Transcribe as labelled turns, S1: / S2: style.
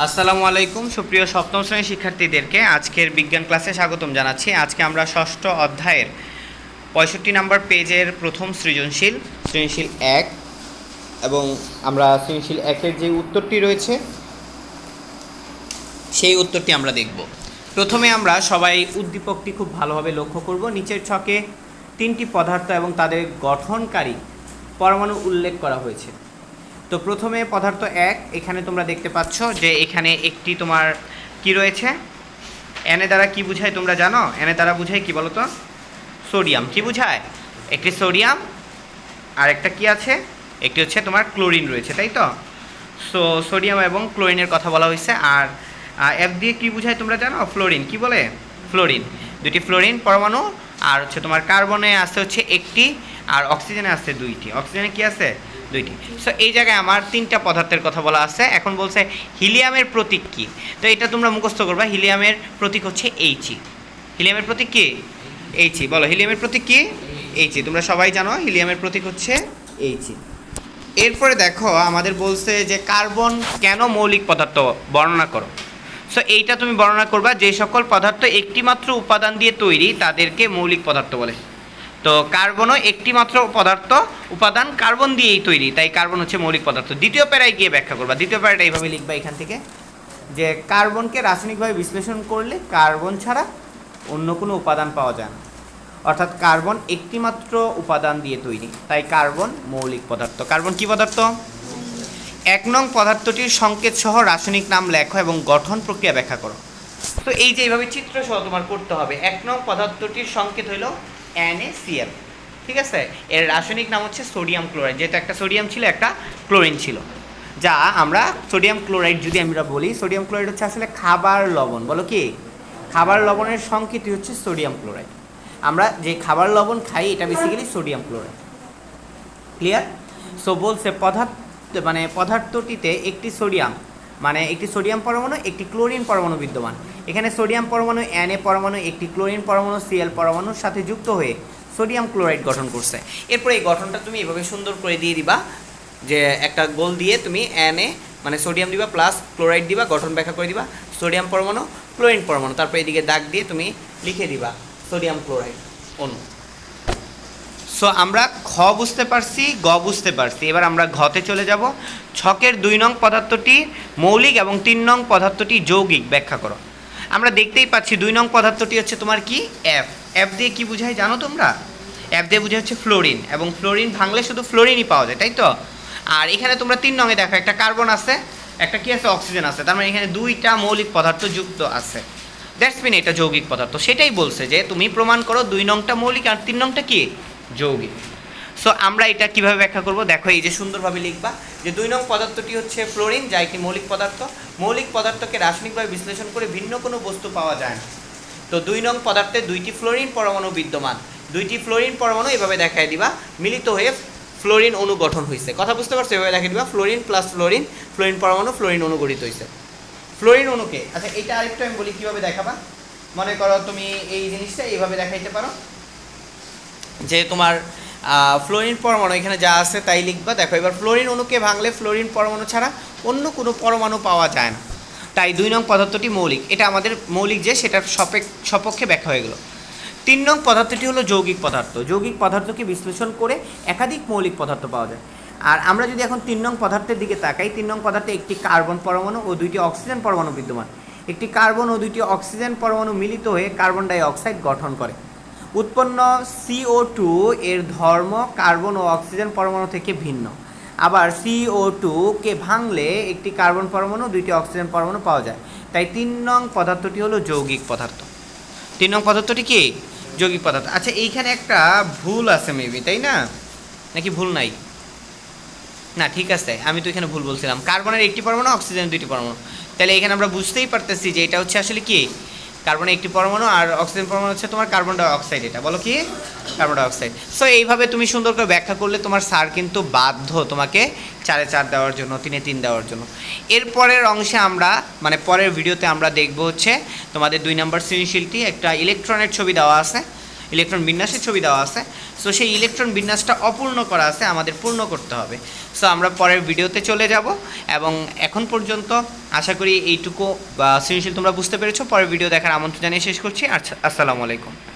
S1: আসসালামু আলাইকুম সুপ্রিয় সপ্তম শ্রেণীর শিক্ষার্থীদেরকে আজকের বিজ্ঞান ক্লাসে স্বাগতম জানাচ্ছি। আজকে আমরা ষষ্ঠ অধ্যায়ের ৬৫ নম্বর পেজের প্রথম সৃজনশীল ১ এবং আমরা সৃজনশীল ১-এর যে উত্তরটি রয়েছে সেই উত্তরটি আমরা দেখব। প্রথমে আমরা সবাই উদ্দীপকটি খুব ভালোভাবে লক্ষ্য করব। নিচের ছকে ৩টি পদার্থ এবং তাদের গঠনকারী পরমাণু উল্লেখ করা হয়েছে। তো প্রথমে পদার্থ ১, এখানে তোমরা দেখতে পাচ্ছ যে এখানে একটি তোমার কি রয়েছে, এনে দ্বারা কি বোঝায় তোমরা জানো? এনে দ্বারা বোঝায় কি বলো তো? সোডিয়াম। কি বোঝায়? একটি সোডিয়াম আর একটা কি আছে, একটি হচ্ছে তোমার ক্লোরিন রয়েছে, তাই তো? সো সোডিয়াম এবং ক্লোরিনের কথা বলা হয়েছে। আর এফ দিয়ে কি বোঝায় তোমরা জানো? ফ্লোরিন। কি বলে? ফ্লোরিন। দুটি ফ্লোরিন পরমাণু, আর হচ্ছে তোমার কার্বনে আছে হচ্ছে একটি, আর অক্সিজেনে আছে দুইটি। অক্সিজেনে কি আছে? দুইটি। সো এই জায়গায় আমার 3টা পদার্থের কথা বলা আছে। এখন বলছে হিলিয়ামের প্রতীক কী? তো এটা তোমরা মুখস্থ করবা। হিলিয়ামের প্রতীক হচ্ছে এইচি। হিলিয়ামের প্রতীক কী? এইচি। বলো, হিলিয়ামের প্রতীক কী? এইচি। তোমরা সবাই জানো হিলিয়ামের প্রতীক হচ্ছে এইচি। এরপরে দেখো আমাদের বলছে যে কার্বন কেন মৌলিক পদার্থ বর্ণনা করো। সো এইটা তুমি বর্ণনা করবা, যে সকল পদার্থ একটি মাত্র উপাদান দিয়ে তৈরি তাদেরকে মৌলিক পদার্থ বলে। তো কার্বনও একটি মাত্র উপাদান কার্বন দিয়েই তৈরি, তাই কার্বন হচ্ছে মৌলিক পদার্থ। দ্বিতীয় প্যারায় গিয়ে ব্যাখ্যা করবা। দ্বিতীয় প্যারাটা এইভাবে লিখবা এখান থেকে, যে কার্বনকে রাসায়নিকভাবে বিশ্লেষণ করলে কার্বন ছাড়া অন্য কোনো উপাদান পাওয়া যায় না, অর্থাৎ কার্বন একটি মাত্র উপাদান দিয়ে তৈরি, তাই কার্বন মৌলিক পদার্থ। কার্বন কি পদার্থ? ১ নং পদার্থটির সংকেত সহ রাসায়নিক নাম লেখো এবং গঠন প্রক্রিয়া ব্যাখ্যা করো। তো এই যে এইভাবে চিত্র সহ তোমার করতে হবে। ১ নং পদার্থটির সংকেত হলো NaCl, ঠিক আছে? এর রাসায়নিক নাম হচ্ছে সোডিয়াম ক্লোরাইড, যেহেতু একটা সোডিয়াম ছিল একটা ক্লোরিন ছিল, যা আমরা সোডিয়াম ক্লোরাইড যদি আমরা বলি, সোডিয়াম ক্লোরাইড হচ্ছে আসলে খাবার লবণ। বলো কি? খাবার লবণের সংকেতই হচ্ছে সোডিয়াম ক্লোরাইড। আমরা যে খাবার লবণ খাই এটা basically sodium chloride. Clear? So বলছে পদার্থটিতে একটি সোডিয়াম পরমাণু, একটি ক্লোরিন পরমাণু বিদ্যমান। এখানে সোডিয়াম পরমাণু Na পরমাণু একটি ক্লোরিন পরমাণু Cl পরমাণুর সাথে যুক্ত হয়ে সোডিয়াম ক্লোরাইড গঠন করছে। এরপর এই গঠনটা তুমি এভাবে সুন্দর করে দিয়ে দিবা, যে একটা গোল দিয়ে তুমি Na সোডিয়াম দিবা প্লাস ক্লোরাইড দিবা, গঠন ব্যাখ্যা করে দিবা, সোডিয়াম পরমাণু ক্লোরিন পরমাণু, তারপর এদিকে দাগ দিয়ে তুমি লিখে দিবা সোডিয়াম ক্লোরাইড অণু। সো আমরা খ বুঝতে পারছি, গ বুঝতে পারছি। এবার আমরা ঘতে চলে যাব। ছকের 2 নং পদার্থটি মৌলিক এবং 3 নং পদার্থটি যৌগিক ব্যাখ্যা করো। আমরা দেখতেই পাচ্ছি 2 নং পদার্থটি হচ্ছে তোমার কি? এফ দিয়ে কি বোঝায় জানো তোমরা? এফ দিয়ে বোঝায় হচ্ছে ফ্লোরিন, এবং ফ্লোরিন ভাঙলে শুধু ফ্লোরিনই পাওয়া যায়, তাই তো? আর এখানে তোমরা 3 নংয়ে দেখো, একটা কার্বন আছে, একটা কি আছে? অক্সিজেন আছে। তার মানে এখানে 2টা মৌলিক পদার্থ যুক্ত আছে। দ্যাটস মিন এটা যৌগিক পদার্থ। সেটাই বলছে যে তুমি প্রমাণ করো 2 নংটা মৌলিক আর 3 নংটা কি? যৌগিক। সো আমরা এটা কিভাবে ব্যাখ্যা করব? দেখো এই যে সুন্দরভাবে লিখবা যে 2 নং পদার্থটি হচ্ছে ফ্লোরিন, যা একটি মৌলিক পদার্থ। মৌলিক পদার্থকে রাসায়নিকভাবে বিশ্লেষণ করে ভিন্ন কোনো বস্তু পাওয়া যায় না। তো 2 নং পদার্থে 2টি ফ্লোরিন পরমাণু বিদ্যমান। 2টি ফ্লোরিন পরমাণু এভাবে দেখায় দিবা, মিলিত হয়ে ফ্লোরিন অণু গঠন হয়েছে। কথা বুঝতে পারছো? এভাবে দেখাই দিবা ফ্লোরিন প্লাস ফ্লোরিন পরমাণু ফ্লোরিন অণু গঠিত হয়েছে। ফ্লোরিন অণুকে, আচ্ছা এটা আরেকটু আমি বলি কীভাবে দেখাবা। মনে করো তুমি এই জিনিসটা এইভাবে দেখাইতে পারো, যে তোমার ফ্লোরিন পরমাণু এখানে যা আছে তাই লিখবা। দেখো এবার ফ্লোরিন অণুকে ভাঙলে ফ্লোরিন পরমাণু ছাড়া অন্য কোনো পরমাণু পাওয়া যায় না, তাই 2 নং পদার্থটি মৌলিক। এটা আমাদের মৌলিক যে সেটার সপক্ষে ব্যাখ্যা হয়ে গেল। 3 নং পদার্থটি হলো যৌগিক পদার্থ। যৌগিক পদার্থকে বিশ্লেষণ করে একাধিক মৌলিক পদার্থ পাওয়া যায়। আর আমরা যদি এখন 3 নং পদার্থের দিকে তাকাই, 3 নং পদার্থে একটি কার্বন পরমাণু ও 2টি অক্সিজেন পরমাণু বিদ্যমান। একটি কার্বন ও 2টি অক্সিজেন পরমাণু মিলিত হয়ে কার্বন ডাই অক্সাইড গঠন করে। উৎপন্ন CO2 এর ধর্ম কার্বন ও অক্সিজেন পরমাণু থেকে ভিন্ন। আবার CO2কে ভাঙলে একটি কার্বন পরমাণু 2টি অক্সিজেন পরমাণু পাওয়া যায়, তাই 3 নং পদার্থটি হলো যৌগিক পদার্থ। 3 নং পদার্থটি কি? যৌগিক পদার্থ। আচ্ছা এইখানে একটা ভুল আছে মেবি, তাই না? নাকি ভুল নাই? না ঠিক আছে, আমি তো এখানে ভুল বলছিলাম। কার্বনের একটি পরমাণু, অক্সিজেন 2টি পরমাণু। তাহলে এখানে আমরা বুঝতেই পারতেছি যে এটা হচ্ছে আসলে কি? কার্বনের একটি পরমাণু, আর অক্সিজেন পরমাণু হচ্ছে তোমার কার্বন ডাই অক্সাইড। এটা বলো কি? Carbon die oxide. সো এইভাবে তুমি সুন্দর করে ব্যাখ্যা করলে তোমার স্যার কিন্তু বাধ্য তোমাকে 4-এ 4 দেওয়ার জন্য, 3-এ 3 দেওয়ার জন্য। এরপরের অংশে আমরা পরের ভিডিওতে আমরা দেখব হচ্ছে তোমাদের 2 নম্বর সৃজনশীলটি, একটা ইলেকট্রনের ছবি দেওয়া আছে। ইলেকট্রন বিন্যাসের ছবি দেওয়া আছে। সো সেই ইলেকট্রন বিন্যাসটা অপূর্ণ করা আছে, আমাদের পূর্ণ করতে হবে। সো আমরা পরের ভিডিওতে চলে যাব এবং এখন পর্যন্ত আশা করি এইটুকু সৃজনশীল তোমরা বুঝতে পেরেছো। পরের ভিডিও দেখার আমন্ত্রণ জানিয়ে শেষ করছি। আচ্ছা, আসসালামু আলাইকুম।